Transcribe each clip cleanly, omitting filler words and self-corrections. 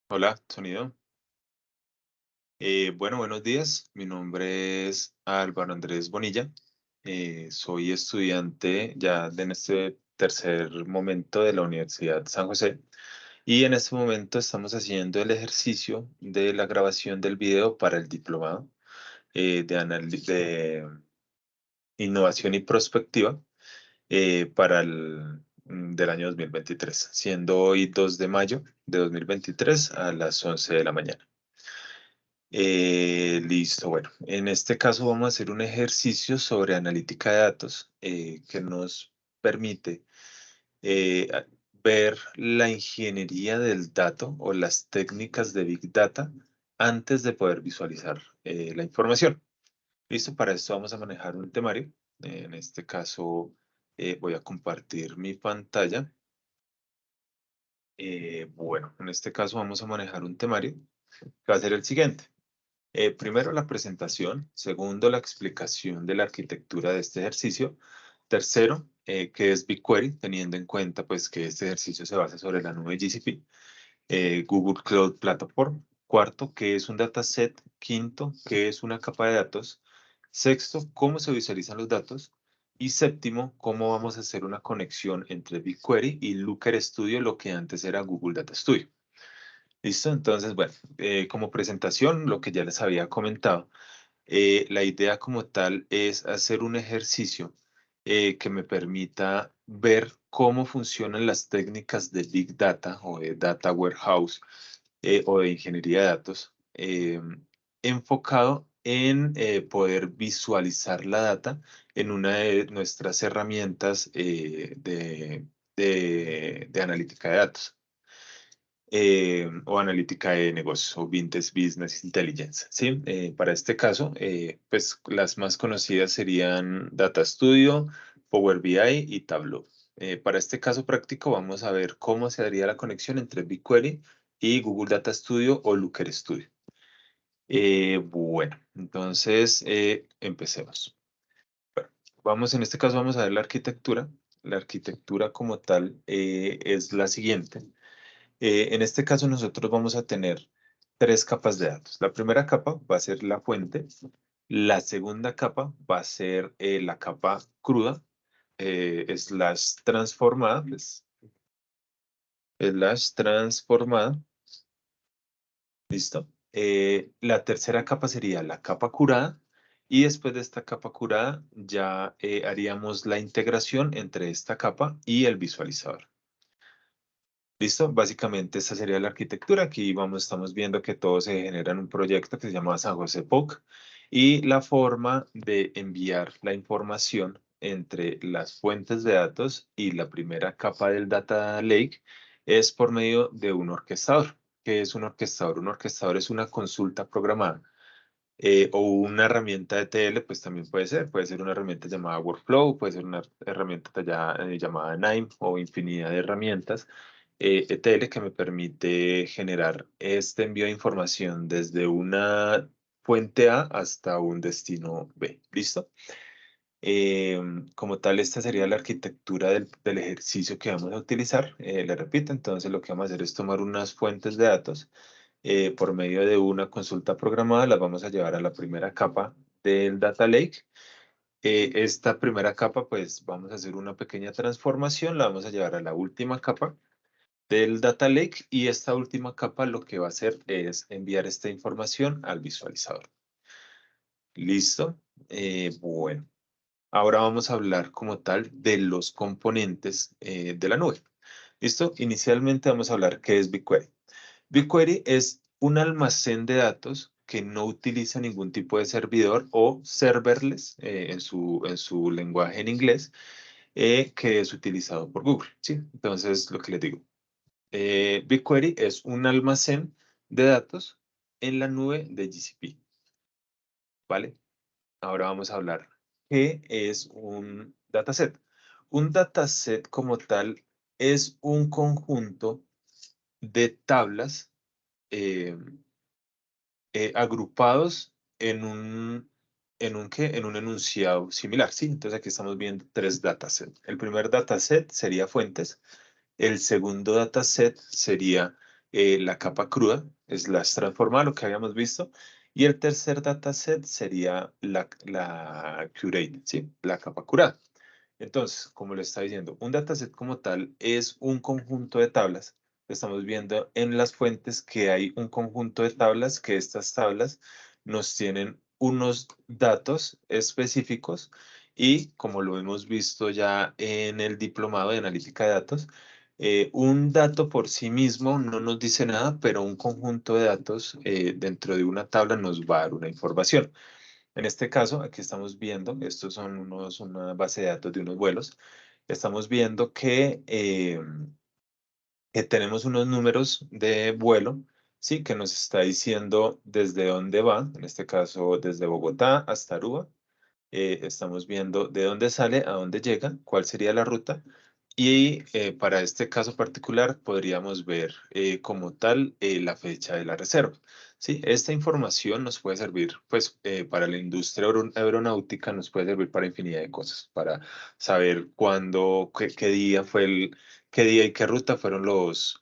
Hola, sonido. Bueno, buenos días. Mi nombre es Álvaro Andrés Bonilla. Soy estudiante ya en este tercer momento de la Universidad San José y en este momento estamos haciendo el ejercicio de la grabación del video para el diplomado de innovación y prospectiva para del año 2023, siendo hoy 2 de mayo de 2023 a las 11 de la mañana. Listo, bueno, en este caso vamos a hacer un ejercicio sobre analítica de datos que nos permite ver la ingeniería del dato o las técnicas de Big Data antes de poder visualizar la información. Listo, para esto vamos a manejar un temario. En este caso voy a compartir mi pantalla. Bueno, en este caso vamos a manejar un temario que va a ser el siguiente. Primero, la presentación. Segundo, la explicación de la arquitectura de este ejercicio. Tercero, qué es BigQuery, teniendo en cuenta pues, que este ejercicio se basa sobre la nube GCP, Google Cloud Platform. Cuarto, qué es un dataset. Quinto, qué es una capa de datos. Sexto, cómo se visualizan los datos. Y séptimo, cómo vamos a hacer una conexión entre BigQuery y Looker Studio, lo que antes era Google Data Studio. ¿Listo? Entonces, bueno, como presentación, lo que ya les había comentado, la idea como tal es hacer un ejercicio que me permita ver cómo funcionan las técnicas de Big Data o de Data Warehouse o de ingeniería de datos, enfocado en poder visualizar la data en una de nuestras herramientas de analítica de datos o analítica de negocios o Vintage Business Intelligence, ¿sí? Para este caso, pues las más conocidas serían Data Studio, Power BI y Tableau. Para este caso práctico vamos a ver cómo se haría la conexión entre BigQuery y Google Data Studio o Looker Studio. Bueno, entonces empecemos. Vamos, en este caso vamos a ver la arquitectura. La arquitectura como tal es la siguiente. En este caso nosotros vamos a tener tres capas de datos. La primera capa va a ser la fuente. La segunda capa va a ser la capa cruda, slash transformada, slash transformada. ¿Listo? La tercera capa sería la capa curada. Y después de esta capa curada ya haríamos la integración entre esta capa y el visualizador. ¿Listo? Básicamente esta sería la arquitectura. Aquí estamos viendo que todo se genera en un proyecto que se llama San José POC y la forma de enviar la información entre las fuentes de datos y la primera capa del Data Lake es por medio de un orquestador. ¿Qué es un orquestador? Un orquestador es una consulta programada o una herramienta de TL, pues también puede ser una herramienta llamada Workflow, puede ser una herramienta llamada NIME o infinidad de herramientas ETL que me permite generar este envío de información desde una fuente A hasta un destino B. ¿Listo? Como tal, esta sería la arquitectura del ejercicio que vamos a utilizar. Le repito, entonces lo que vamos a hacer es tomar unas fuentes de datos por medio de una consulta programada, las vamos a llevar a la primera capa del Data Lake. Esta primera capa, pues vamos a hacer una pequeña transformación, la vamos a llevar a la última capa del Data Lake y esta última capa lo que va a hacer es enviar esta información al visualizador. ¿Listo? Bueno, ahora vamos a hablar como tal de los componentes de la nube. ¿Listo? Inicialmente vamos a hablar qué es BigQuery. BigQuery es un almacén de datos que no utiliza ningún tipo de servidor o serverless en su lenguaje en inglés, que es utilizado por Google. ¿Sí? Entonces, lo que les digo, BigQuery es un almacén de datos en la nube de GCP. ¿Vale? Ahora vamos a hablar qué es un dataset. Un dataset como tal es un conjunto de tablas eh, agrupados en un enunciado similar, ¿sí? Entonces aquí estamos viendo tres datasets. El primer dataset sería fuentes, el segundo dataset sería la capa cruda, es la transformada, lo que habíamos visto. Y el tercer dataset sería la curate, ¿sí? La capa curada. Entonces, como le está diciendo, un dataset como tal es un conjunto de tablas. Estamos viendo en las fuentes que hay un conjunto de tablas, que estas tablas nos tienen unos datos específicos y como lo hemos visto ya en el diplomado de analítica de datos, un dato por sí mismo no nos dice nada, pero un conjunto de datos dentro de una tabla nos va a dar una información. En este caso, aquí estamos viendo, estos son una base de datos de unos vuelos. Estamos viendo que tenemos unos números de vuelo, ¿sí? Que nos está diciendo desde dónde va, en este caso desde Bogotá hasta Aruba. Estamos viendo de dónde sale a dónde llega, cuál sería la ruta. Y para este caso particular podríamos ver como tal la fecha de la reserva. ¿Sí? Esta información nos puede servir pues, para la industria aeronáutica, nos puede servir para infinidad de cosas, para saber cuándo, qué día fue qué día y qué ruta fueron los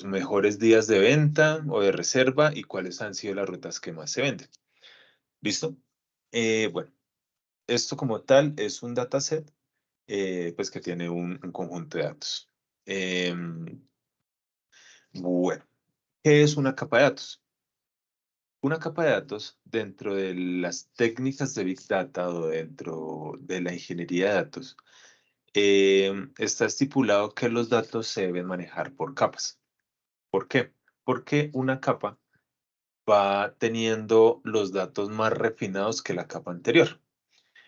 mejores días de venta o de reserva y cuáles han sido las rutas que más se venden. ¿Listo? Bueno, esto como tal es un dataset pues que tiene un conjunto de datos. Bueno, ¿qué es una capa de datos? Una capa de datos dentro de las técnicas de Big Data o dentro de la ingeniería de datos, está estipulado que los datos se deben manejar por capas. ¿Por qué? Porque una capa va teniendo los datos más refinados que la capa anterior.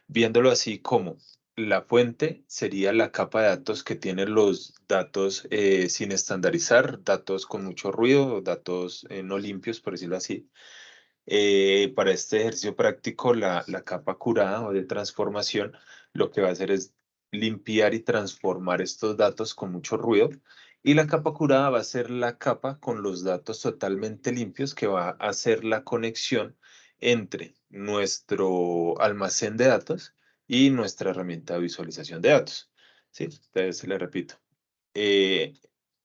Viéndolo así como la fuente sería la capa de datos que tiene los datos sin estandarizar, datos con mucho ruido, datos no limpios, por decirlo así. Para este ejercicio práctico, la capa curada o de transformación lo que va a hacer es limpiar y transformar estos datos con mucho ruido. Y la capa curada va a ser la capa con los datos totalmente limpios que va a hacer la conexión entre nuestro almacén de datos y nuestra herramienta de visualización de datos. ¿Sí? Entonces, le repito. Eh,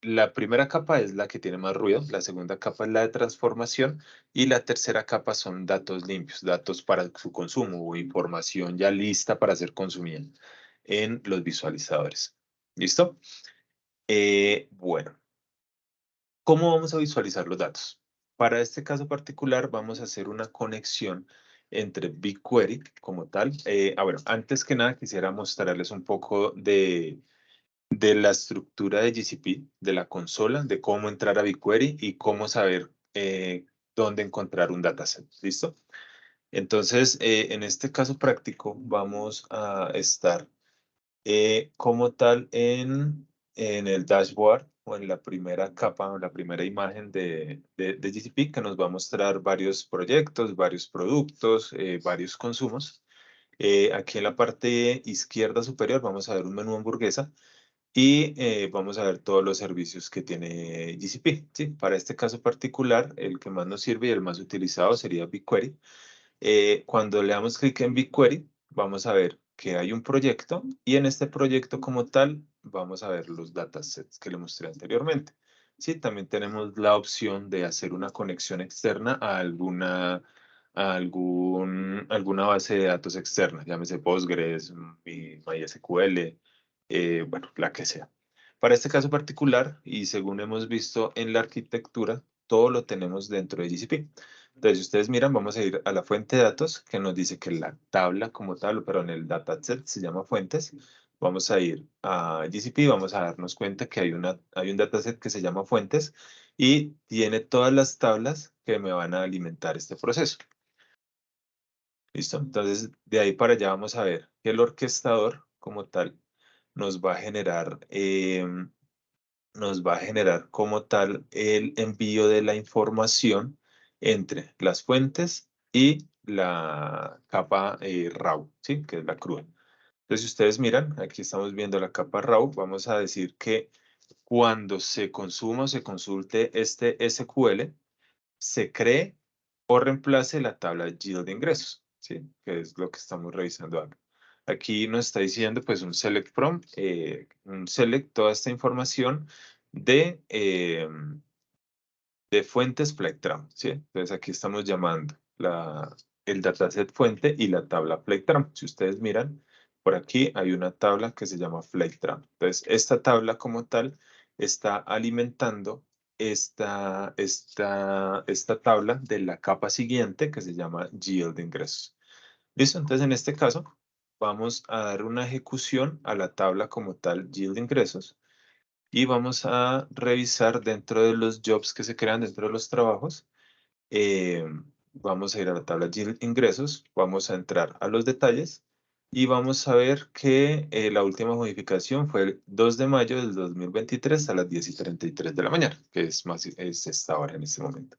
la primera capa es la que tiene más ruido, la segunda capa es la de transformación y la tercera capa son datos limpios, datos para su consumo o información ya lista para ser consumida en los visualizadores. ¿Listo? Bueno, ¿cómo vamos a visualizar los datos? Para este caso particular vamos a hacer una conexión entre BigQuery como tal. Bueno, antes que nada quisiera mostrarles un poco de la estructura de GCP, de la consola, de cómo entrar a BigQuery y cómo saber dónde encontrar un dataset. ¿Listo? Entonces, en este caso práctico, vamos a estar como tal en el dashboard o en la primera capa o la primera imagen de GCP que nos va a mostrar varios proyectos, varios productos, varios consumos. Aquí en la parte izquierda superior vamos a ver un menú hamburguesa y vamos a ver todos los servicios que tiene GCP. ¿Sí? Para este caso particular, el que más nos sirve y el más utilizado sería BigQuery. Cuando le damos clic en BigQuery, vamos a ver que hay un proyecto y en este proyecto como tal vamos a ver los datasets que le mostré anteriormente. Sí, también tenemos la opción de hacer una conexión externa a alguna base de datos externa, llámese Postgres, MySQL, bueno, la que sea. Para este caso particular, y según hemos visto en la arquitectura, todo lo tenemos dentro de GCP. Entonces, si ustedes miran, vamos a ir a la fuente de datos que nos dice que la tabla como tal, pero en el dataset se llama fuentes. Vamos a ir a GCP y vamos a darnos cuenta que hay un dataset que se llama fuentes y tiene todas las tablas que me van a alimentar este proceso. ¿Listo? Entonces, de ahí para allá vamos a ver que el orquestador como tal nos va a generar, como tal el envío de la información entre las fuentes y la capa RAW, ¿sí? Que es la cruda. Entonces, si ustedes miran, aquí estamos viendo la capa RAW, vamos a decir que cuando se consuma o se consulte este SQL, se cree o reemplace la tabla de yield de ingresos, ¿sí? Que es lo que estamos revisando acá. Aquí nos está diciendo pues un select from, un select toda esta información de de fuentes Plectrum, ¿sí? Entonces aquí estamos llamando el dataset fuente y la tabla Plectrum. Si ustedes miran, por aquí hay una tabla que se llama Plectrum. Entonces, esta tabla como tal está alimentando esta tabla de la capa siguiente que se llama Yield de ingresos. ¿Listo? Entonces, en este caso, vamos a dar una ejecución a la tabla como tal Yield de ingresos y vamos a revisar dentro de los jobs que se crean dentro de los trabajos. eh, Vamos a ir a la tabla de ingresos, vamos a entrar a los detalles y vamos a ver que la última modificación fue el 2 de mayo del 2023 a las 10:33 de la mañana, que es esta hora en este momento.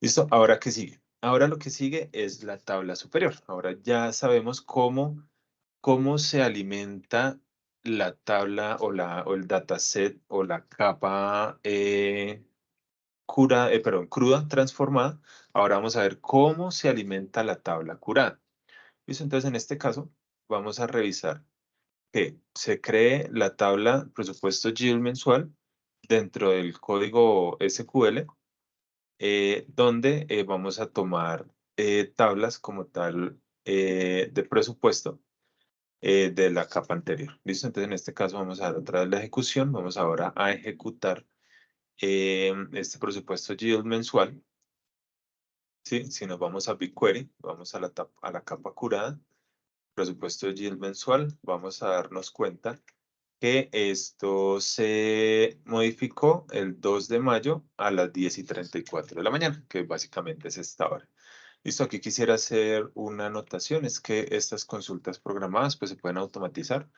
¿Listo? Ahora, ¿qué sigue? Ahora lo que sigue es la tabla superior. Ahora ya sabemos cómo se alimenta la tabla o el dataset o la capa cruda transformada. Ahora vamos a ver cómo se alimenta la tabla curada. ¿Listo? Entonces, en este caso, vamos a revisar que se cree la tabla presupuesto yield mensual dentro del código SQL, donde vamos a tomar tablas como tal de presupuesto de la capa anterior. ¿Listo? Entonces, en este caso vamos a dar otra vez la ejecución. Vamos ahora a ejecutar este presupuesto yield mensual. ¿Sí? Si nos vamos a BigQuery, vamos a a la capa curada, presupuesto yield mensual, vamos a darnos cuenta que esto se modificó el 2 de mayo a las 10:34 de la mañana, que básicamente es esta hora. Listo, aquí quisiera hacer una anotación, es que estas consultas programadas pues se pueden automatizar.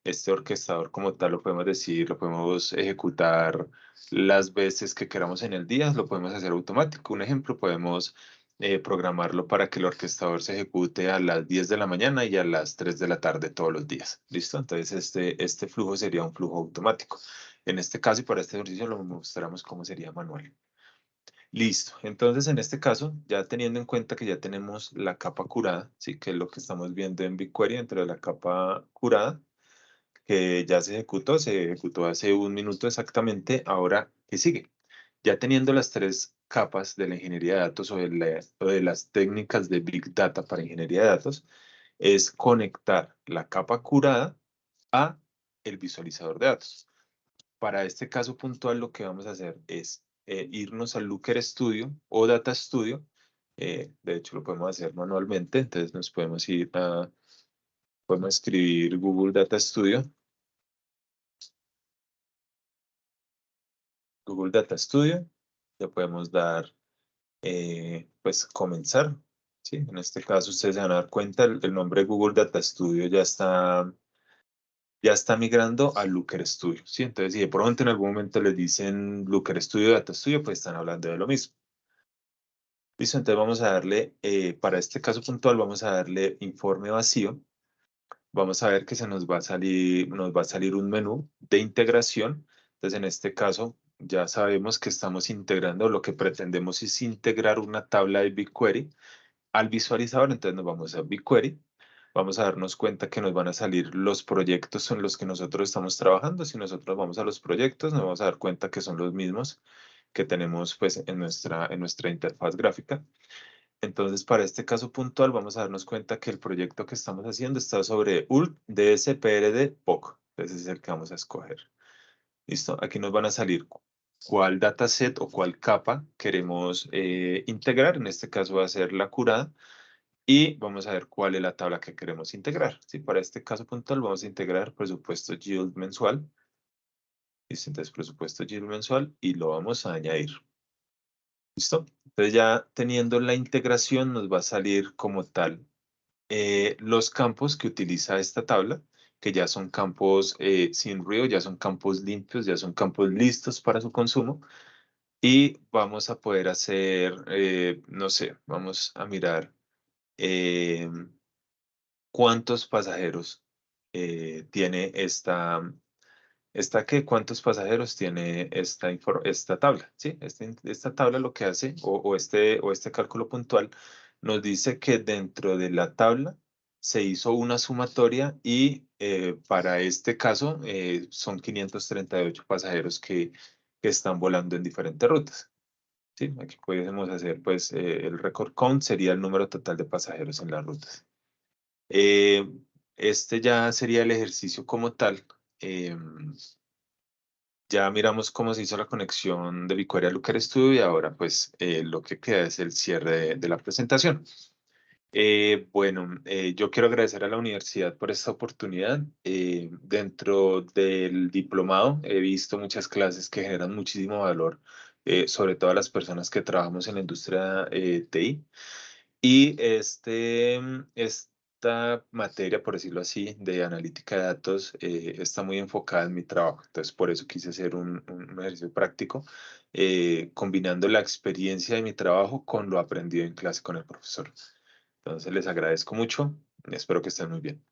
Este orquestador como tal lo podemos decir, lo podemos ejecutar las veces que queramos en el día, lo podemos hacer automático. Un ejemplo, podemos programarlo para que el orquestador se ejecute a las 10 de la mañana y a las 3 de la tarde todos los días. ¿Listo? Entonces este flujo sería un flujo automático. En este caso y para este ejercicio lo mostramos cómo sería manual. Listo. Entonces, en este caso, ya teniendo en cuenta que ya tenemos la capa curada, sí, que es lo que estamos viendo en BigQuery dentro de la capa curada, que ya se ejecutó hace un minuto exactamente. Ahora, ¿qué sigue? Ya teniendo las tres capas de la ingeniería de datos o de las técnicas de Big Data para ingeniería de datos, es conectar la capa curada a el visualizador de datos. Para este caso puntual, lo que vamos a hacer es irnos al Looker Studio o Data Studio. De hecho, lo podemos hacer manualmente, entonces nos podemos escribir Google Data Studio. Google Data Studio. Le podemos dar, pues, comenzar. ¿Sí? En este caso, ustedes se van a dar cuenta, el nombre Google Data Studio ya está migrando a Looker Studio. ¿Sí? Entonces, si de pronto en algún momento les dicen Looker Studio, Data Studio, pues están hablando de lo mismo. Listo, entonces vamos a darle, para este caso puntual, vamos a darle informe vacío. Vamos a ver que nos va a salir un menú de integración. Entonces, en este caso, ya sabemos que estamos integrando, lo que pretendemos es integrar una tabla de BigQuery al visualizador. Entonces, nos vamos a BigQuery. Vamos a darnos cuenta que nos van a salir los proyectos en los que nosotros estamos trabajando. Si nosotros vamos a los proyectos, nos vamos a dar cuenta que son los mismos que tenemos pues, en nuestra interfaz gráfica. Entonces, para este caso puntual, vamos a darnos cuenta que el proyecto que estamos haciendo está sobre ULT DSPRD POC. Entonces, es el que vamos a escoger. ¿Listo? Aquí nos van a salir cuál dataset o cuál capa queremos integrar. En este caso va a ser la curada. Y vamos a ver cuál es la tabla que queremos integrar. ¿Sí? Para este caso puntual, vamos a integrar presupuesto yield mensual. ¿Listo? Entonces, presupuesto yield mensual y lo vamos a añadir. ¿Listo? Entonces ya teniendo la integración nos va a salir como tal los campos que utiliza esta tabla, que ya son campos sin ruido, ya son campos limpios, ya son campos listos para su consumo. Y vamos a poder hacer, no sé, vamos a mirar eh, cuántos pasajeros tiene ¿cuántos pasajeros tiene esta tabla? ¿Sí? Esta tabla lo que hace, o este cálculo puntual, nos dice que dentro de la tabla se hizo una sumatoria y para este caso son 538 pasajeros que están volando en diferentes rutas. Sí, aquí pudiésemos hacer, pues, el record count sería el número total de pasajeros en las rutas. Eh, este ya sería el ejercicio como tal. Ya miramos cómo se hizo la conexión de BigQuery a Looker Studio y ahora pues lo que queda es el cierre de la presentación. Bueno, yo quiero agradecer a la universidad por esta oportunidad. Dentro del diplomado he visto muchas clases que generan muchísimo valor, sobre todo a las personas que trabajamos en la industria TI. Y esta materia, por decirlo así, de analítica de datos, está muy enfocada en mi trabajo. Entonces, por eso quise hacer un ejercicio práctico, combinando la experiencia de mi trabajo con lo aprendido en clase con el profesor. Entonces, les agradezco mucho. Espero que estén muy bien.